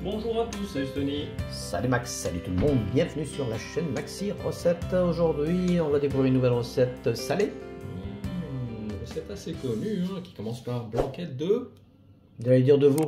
Bonjour à tous, salut Tony. Salut Max, salut tout le monde, bienvenue sur la chaîne Maxi Recettes. Aujourd'hui, on va découvrir une nouvelle recette salée. Une recette assez connue qui commence par blanquette de... J'allais dire de veau.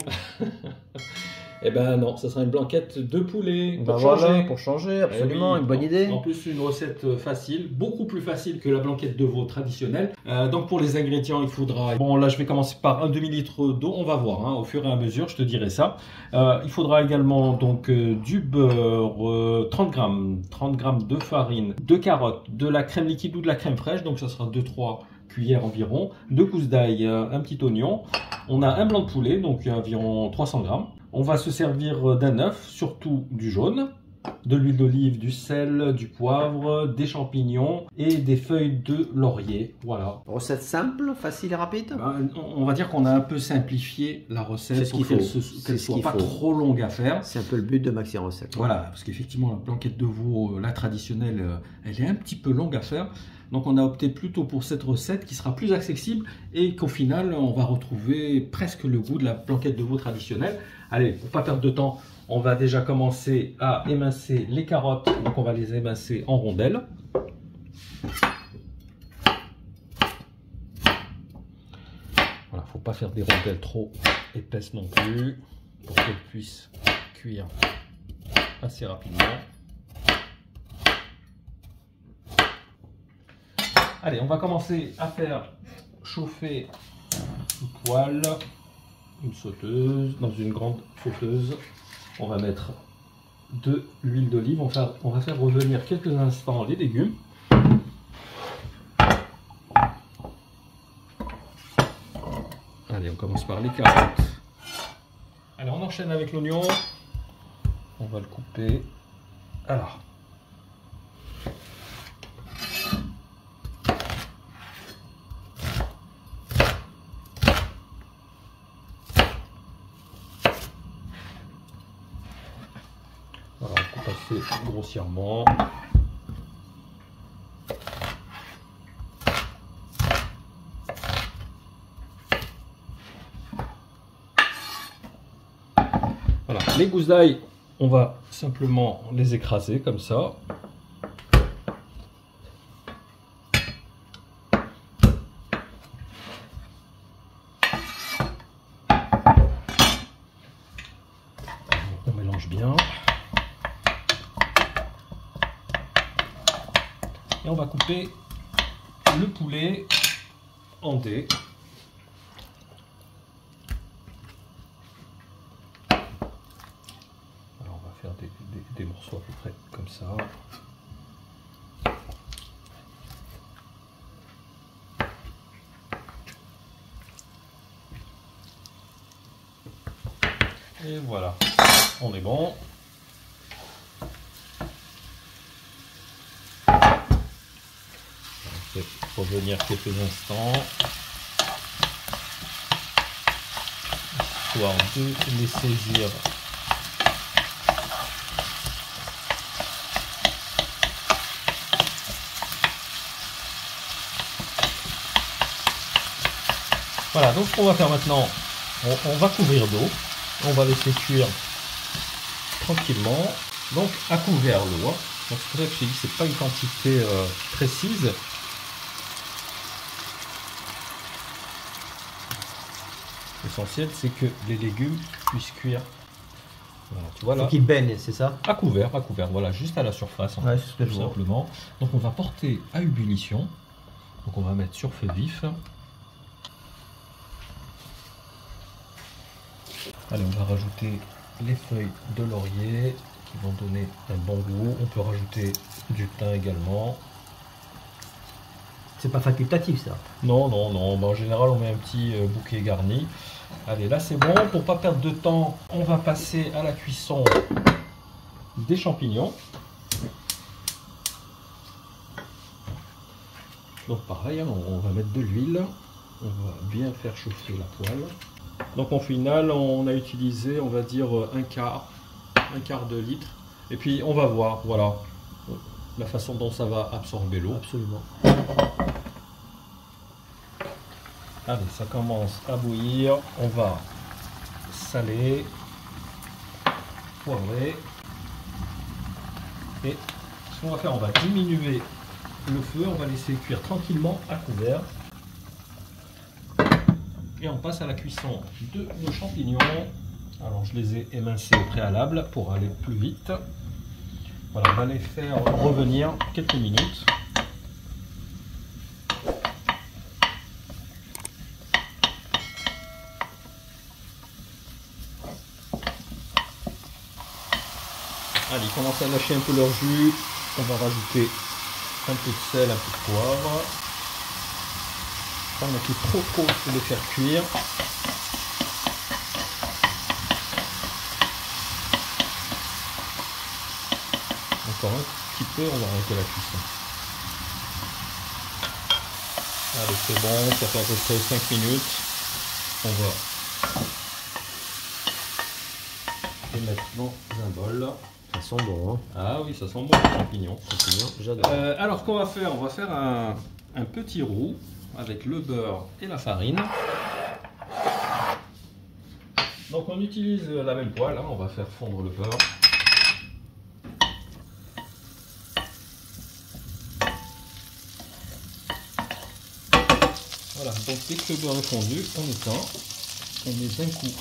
Eh ben non, ça sera une blanquette de poulet. Bah voilà, pour changer, absolument, Eh oui, une bonne idée. En plus, une recette facile, beaucoup plus facile que la blanquette de veau traditionnelle. Donc pour les ingrédients, il faudra... Bon là, je vais commencer par un demi-litre d'eau, on va voir, au fur et à mesure, je te dirai ça. Il faudra également donc du beurre, 30 grammes de farine, 2 carottes, de la crème liquide ou de la crème fraîche, donc ça sera 2-3 cuillères environ, 2 gousses d'ail, un petit oignon. On a un blanc de poulet, donc environ 300 grammes. On va se servir d'un œuf, surtout du jaune, de l'huile d'olive, du sel, du poivre, des champignons et des feuilles de laurier. Voilà. Recette simple, facile et rapide. On va dire qu'on a un peu simplifié la recette pour qu'elle ne soit pas trop longue à faire. C'est un peu le but de Maxi Recettes. Voilà, parce qu'effectivement, la blanquette de veau, la traditionnelle, elle est un petit peu longue à faire. Donc on a opté plutôt pour cette recette qui sera plus accessible et qu'au final, on va retrouver presque le goût de la blanquette de veau traditionnelle. Allez, pour ne pas perdre de temps, on va déjà commencer à émincer les carottes. Donc on va les émincer en rondelles. Voilà, faut pas faire des rondelles trop épaisses non plus pour qu'elles puissent cuire assez rapidement. Allez, on va commencer à faire chauffer une poêle, une sauteuse, dans une grande sauteuse. On va mettre de l'huile d'olive. On va faire revenir quelques instants les légumes. Allez, on commence par les carottes. Allez, on enchaîne avec l'oignon. On va le couper. Alors. Voilà, on coupe assez grossièrement. Voilà, les gousses d'ail, on va simplement les écraser comme ça. On mélange bien. Et on va couper le poulet en dés. Alors on va faire des morceaux à peu près comme ça. Et voilà, on est bon. Revenir quelques instants, histoire de les saisir. Voilà, donc ce qu'on va faire maintenant, on va couvrir d'eau, on va laisser cuire tranquillement, donc à couvert l'eau. Donc c'est pour ça que je t'ai dit que c'est pas une quantité précise. L'essentiel, c'est que les légumes puissent cuire. Voilà, tu vois là. Faut qu'ils baignent, c'est ça? À couvert, voilà, juste à la surface. Ouais, c'est ce que je vois. Simplement. Donc on va porter à ébullition. Donc on va mettre sur feu vif. Allez, on va rajouter les feuilles de laurier qui vont donner un bon goût. On peut rajouter du thym également. C'est pas facultatif ça? Non, non, non. En général, on met un petit bouquet garni. Allez, là c'est bon. Pour pas perdre de temps, on va passer à la cuisson des champignons. Donc pareil, on va mettre de l'huile. On va bien faire chauffer la poêle. Donc en final, on a utilisé, on va dire, un quart de litre. Et puis on va voir, voilà, la façon dont ça va absorber l'eau. Absolument. Allez, ça commence à bouillir. On va saler. poivrée. Et ce qu'on va faire, on va diminuer le feu, on va laisser cuire tranquillement à couvert. Et on passe à la cuisson de nos champignons. Alors je les ai émincés au préalable pour aller plus vite. Voilà, on va les faire revenir quelques minutes. Allez, ils commencent à lâcher un peu leur jus. On va rajouter un peu de sel, un peu de poivre. Pas non plus trop de les faire cuire. Encore un petit peu, on va arrêter la cuisson. Allez, c'est bon, ça fait à peu près 5 minutes. On va les mettre dans un bol. Ça sent bon, hein. Ah oui, ça sent bon les champignons. J'adore. Alors, ce qu'on va faire, on va faire un petit roux avec le beurre et la farine. Donc, on utilise la même poêle, hein, on va faire fondre le beurre. Voilà, donc dès que le beurre est fondu, on éteint. On met d'un coup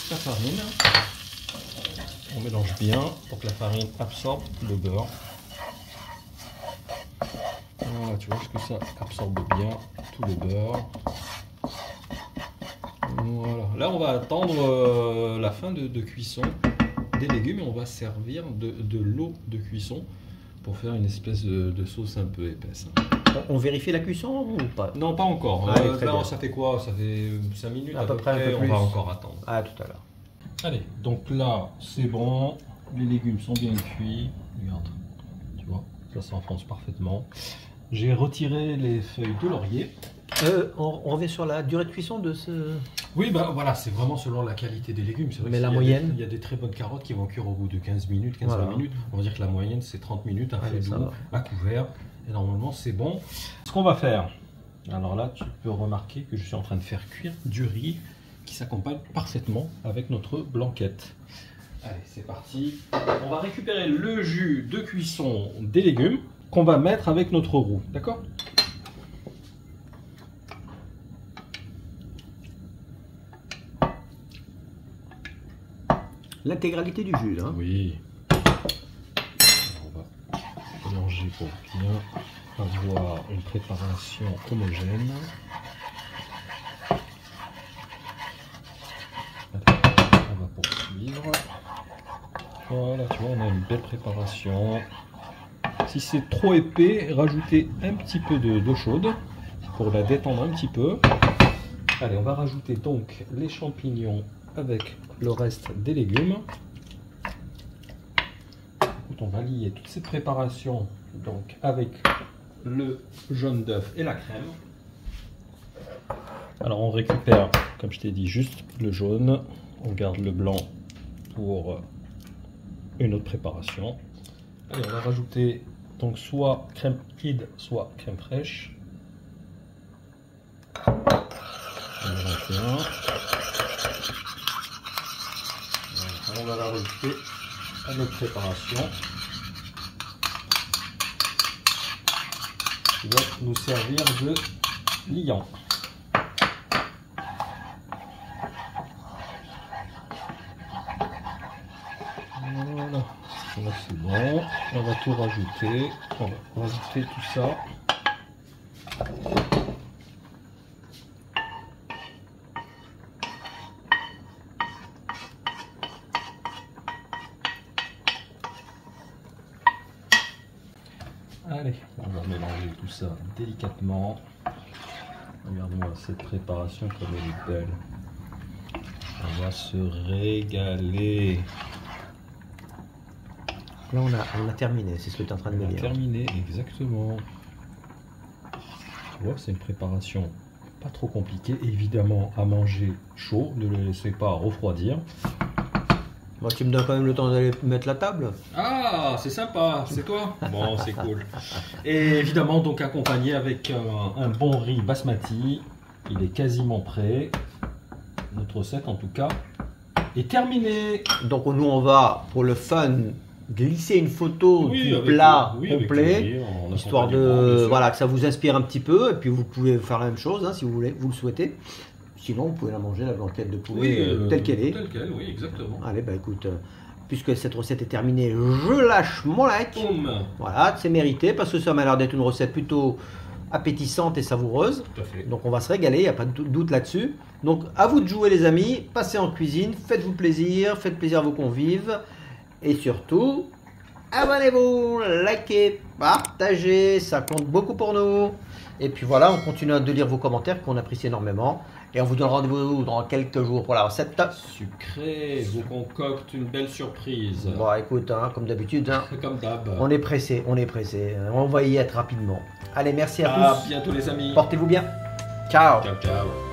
la farine. On mélange bien pour que la farine absorbe le beurre. Voilà, tu vois, que ça absorbe bien tout le beurre. Voilà. Là, on va attendre la fin de cuisson des légumes et on va servir de l'eau de cuisson pour faire une espèce de sauce un peu épaisse. On vérifie la cuisson ou pas? Non, pas encore. Allez, là, ça fait quoi? Ça fait 5 minutes à peu près, un peu on plus. va encore attendre. Ah, tout à l'heure. Allez, donc là, c'est bon. Les légumes sont bien cuits. Regarde, tu vois, ça s'enfonce parfaitement. J'ai retiré les feuilles de laurier. On revient sur la durée de cuisson de ce... Oui, bah voilà, c'est vraiment selon la qualité des légumes. Vrai mais la moyenne, il y a des très bonnes carottes qui vont cuire au bout de 15 minutes, 15-20 voilà. minutes. On va dire que la moyenne, c'est 30 minutes à feu doux, à couvert. Et normalement, c'est bon. Ce qu'on va faire, alors là, tu peux remarquer que je suis en train de faire cuire du riz qui s'accompagne parfaitement avec notre blanquette. Allez, c'est parti. On va récupérer le jus de cuisson des légumes qu'on va mettre avec notre roux, d'accord? L'intégralité du jus, hein? Oui. On va mélanger pour bien avoir une préparation homogène. On va poursuivre. Voilà, tu vois, on a une belle préparation. Si c'est trop épais, rajoutez un petit peu d'eau chaude pour la détendre un petit peu. Allez, on va rajouter donc les champignons avec le reste des légumes. Écoute, on va lier toute cette préparation donc avec le jaune d'œuf et la crème. Alors on récupère, comme je t'ai dit, juste le jaune. On garde le blanc pour une autre préparation. Allez, on va rajouter donc soit crème liquide, soit crème fraîche. On va la rajouter à notre préparation qui va nous servir de liant. Voilà, là c'est bon. On va tout rajouter. On va rajouter tout ça. Allez, on va mélanger tout ça délicatement. Regarde-moi cette préparation comme elle est belle. On va se régaler. Là, on a terminé, c'est ce que tu es en train de me dire. Terminé, exactement. Tu vois, c'est une préparation pas trop compliquée. Évidemment, à manger chaud, ne le laissez pas refroidir. Moi, tu me donnes quand même le temps d'aller mettre la table. Ah, c'est sympa, c'est toi? Bon, c'est cool. Et évidemment, donc accompagné avec un bon riz basmati. Il est quasiment prêt. Notre recette, en tout cas, est terminé. Donc nous on va pour le fun glisser une photo Oui, du avec plat avec complet, plaisir, en histoire accompagnement, bien de sûr. voilà que ça vous inspire un petit peu, et puis vous pouvez faire la même chose hein, si vous voulez, vous le souhaitez. Sinon vous pouvez la manger la blanquette de poulet telle qu'elle est. Telle qu'elle, oui, exactement. Allez bah écoute, puisque cette recette est terminée, je lâche mon like. Boum. Voilà, c'est mérité parce que ça m'a l'air d'être une recette plutôt appétissante et savoureuse. Tout à fait. Donc on va se régaler, il n'y a pas de doute là-dessus. Donc à vous de jouer les amis, passez en cuisine, faites-vous plaisir, faites plaisir à vos convives. Et surtout, abonnez-vous, likez, partagez, ça compte beaucoup pour nous. Et puis voilà, on continue de lire vos commentaires qu'on apprécie énormément. Et on vous donne rendez-vous dans quelques jours pour la recette. Sucré, je vous concocte une belle surprise. Bon écoute, hein, comme d'habitude, hein, Comme d'hab. on est pressé, on va y être rapidement. Allez, merci à À tous, bientôt les amis. portez-vous bien, ciao. Ciao, ciao.